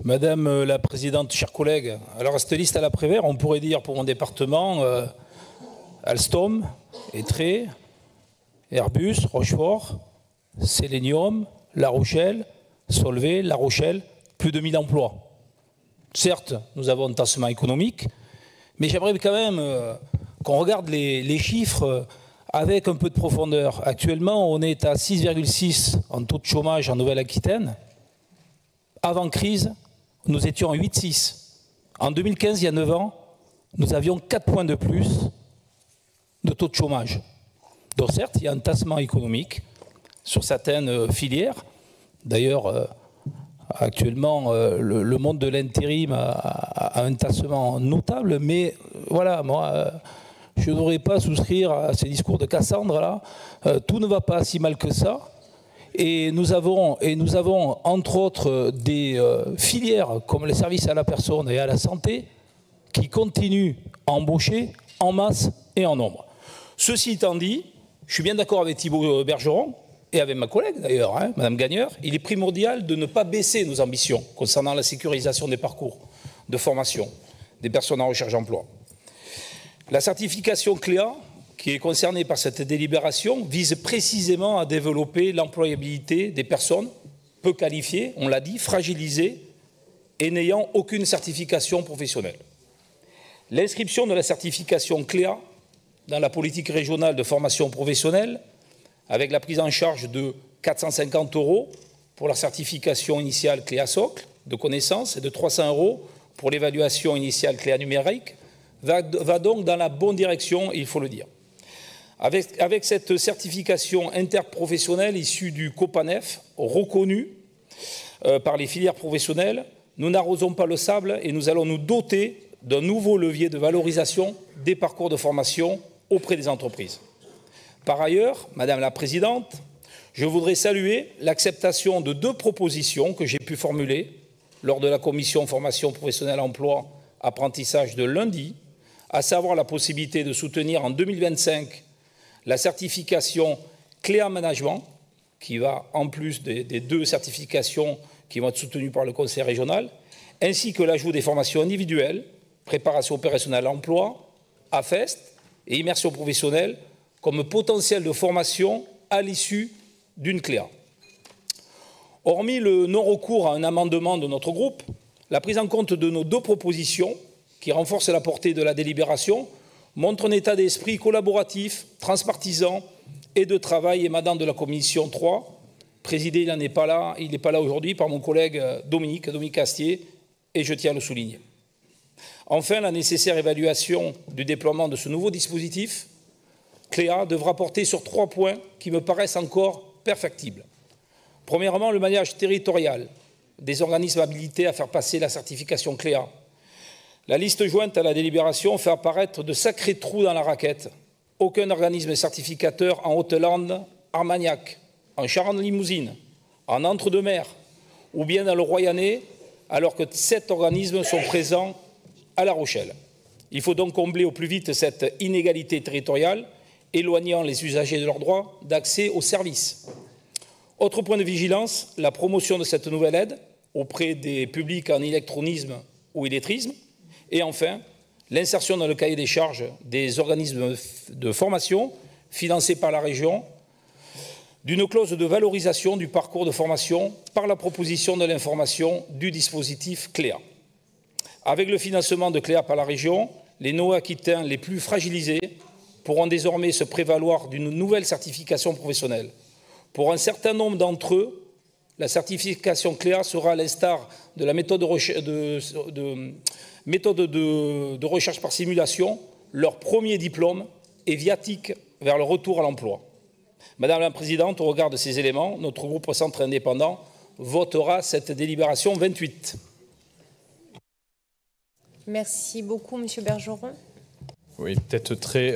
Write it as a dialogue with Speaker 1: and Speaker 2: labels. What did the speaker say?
Speaker 1: Madame la Présidente, chers collègues, alors cette liste à la Prévert, on pourrait dire pour mon département Alstom, Étré, Airbus, Rochefort, Sélénium, La Rochelle, Solvay, La Rochelle, plus de 1000 emplois. Certes, nous avons un tassement économique, mais j'aimerais quand même qu'on regarde les chiffres avec un peu de profondeur. Actuellement, on est à 6,6 en taux de chômage en Nouvelle-Aquitaine. Avant crise, nous étions à 8,6. En 2015, il y a 9 ans, nous avions 4 points de plus de taux de chômage. Donc certes, il y a un tassement économique sur certaines filières. D'ailleurs, actuellement, le monde de l'intérim a un tassement notable, mais voilà, moi, je ne voudrais pas souscrire à ces discours de Cassandre, là. Tout ne va pas si mal que ça. Et nous avons entre autres des filières comme les services à la personne et à la santé qui continuent à embaucher en masse et en nombre. Ceci étant dit, je suis bien d'accord avec Thibault Bergeron et avec ma collègue d'ailleurs, hein, Madame Gagneur, il est primordial de ne pas baisser nos ambitions concernant la sécurisation des parcours de formation des personnes en recherche d'emploi. La certification CLEA, qui est concernée par cette délibération, vise précisément à développer l'employabilité des personnes peu qualifiées, on l'a dit, fragilisées et n'ayant aucune certification professionnelle. L'inscription de la certification CLEA dans la politique régionale de formation professionnelle, avec la prise en charge de 450 € pour la certification initiale CLEA socle de connaissances et de 300 € pour l'évaluation initiale CLEA numérique, va donc dans la bonne direction, il faut le dire. Avec cette certification interprofessionnelle issue du COPANEF, reconnue par les filières professionnelles, nous n'arrosons pas le sable et nous allons nous doter d'un nouveau levier de valorisation des parcours de formation auprès des entreprises. Par ailleurs, Madame la Présidente, je voudrais saluer l'acceptation de 2 propositions que j'ai pu formuler lors de la commission formation professionnelle emploi apprentissage de lundi, à savoir la possibilité de soutenir en 2025 la certification CLEA Management, qui va en plus des 2 certifications qui vont être soutenues par le Conseil régional, ainsi que l'ajout des formations individuelles, préparation opérationnelle à l'emploi, AFEST et immersion professionnelle comme potentiel de formation à l'issue d'une CLEA. Hormis le non-recours à un amendement de notre groupe, la prise en compte de nos 2 propositions, qui renforcent la portée de la délibération, montre un état d'esprit collaboratif, transpartisan et de travail émanant de la commission 3, présidée, il n'est pas là aujourd'hui, par mon collègue Dominique Astier, et je tiens à le souligner. Enfin, la nécessaire évaluation du déploiement de ce nouveau dispositif, CLEA, devra porter sur 3 points qui me paraissent encore perfectibles. Premièrement, le maillage territorial des organismes habilités à faire passer la certification CLEA. La liste jointe à la délibération fait apparaître de sacrés trous dans la raquette. Aucun organisme certificateur en Haute-Lande, Armagnac, en Charente-Limousine, en Entre-deux-Mers ou bien dans le Royannais, alors que 7 organismes sont présents à La Rochelle. Il faut donc combler au plus vite cette inégalité territoriale, éloignant les usagers de leur droit d'accès aux services. Autre point de vigilance, la promotion de cette nouvelle aide auprès des publics en électronisme ou illettrisme. Et enfin, l'insertion dans le cahier des charges des organismes de formation financés par la région d'une clause de valorisation du parcours de formation par la proposition de l'information du dispositif CLEA. Avec le financement de CLEA par la région, les Néo-Aquitains les plus fragilisés pourront désormais se prévaloir d'une nouvelle certification professionnelle. Pour un certain nombre d'entre eux, la certification CLEA sera, à l'instar de la méthode de recherche par simulation, leur premier diplôme et viatique vers le retour à l'emploi. Madame la Présidente, au regard de ces éléments, notre groupe Centre indépendant votera cette délibération 28.
Speaker 2: Merci beaucoup, Monsieur Bergeron.
Speaker 3: Oui, peut-être très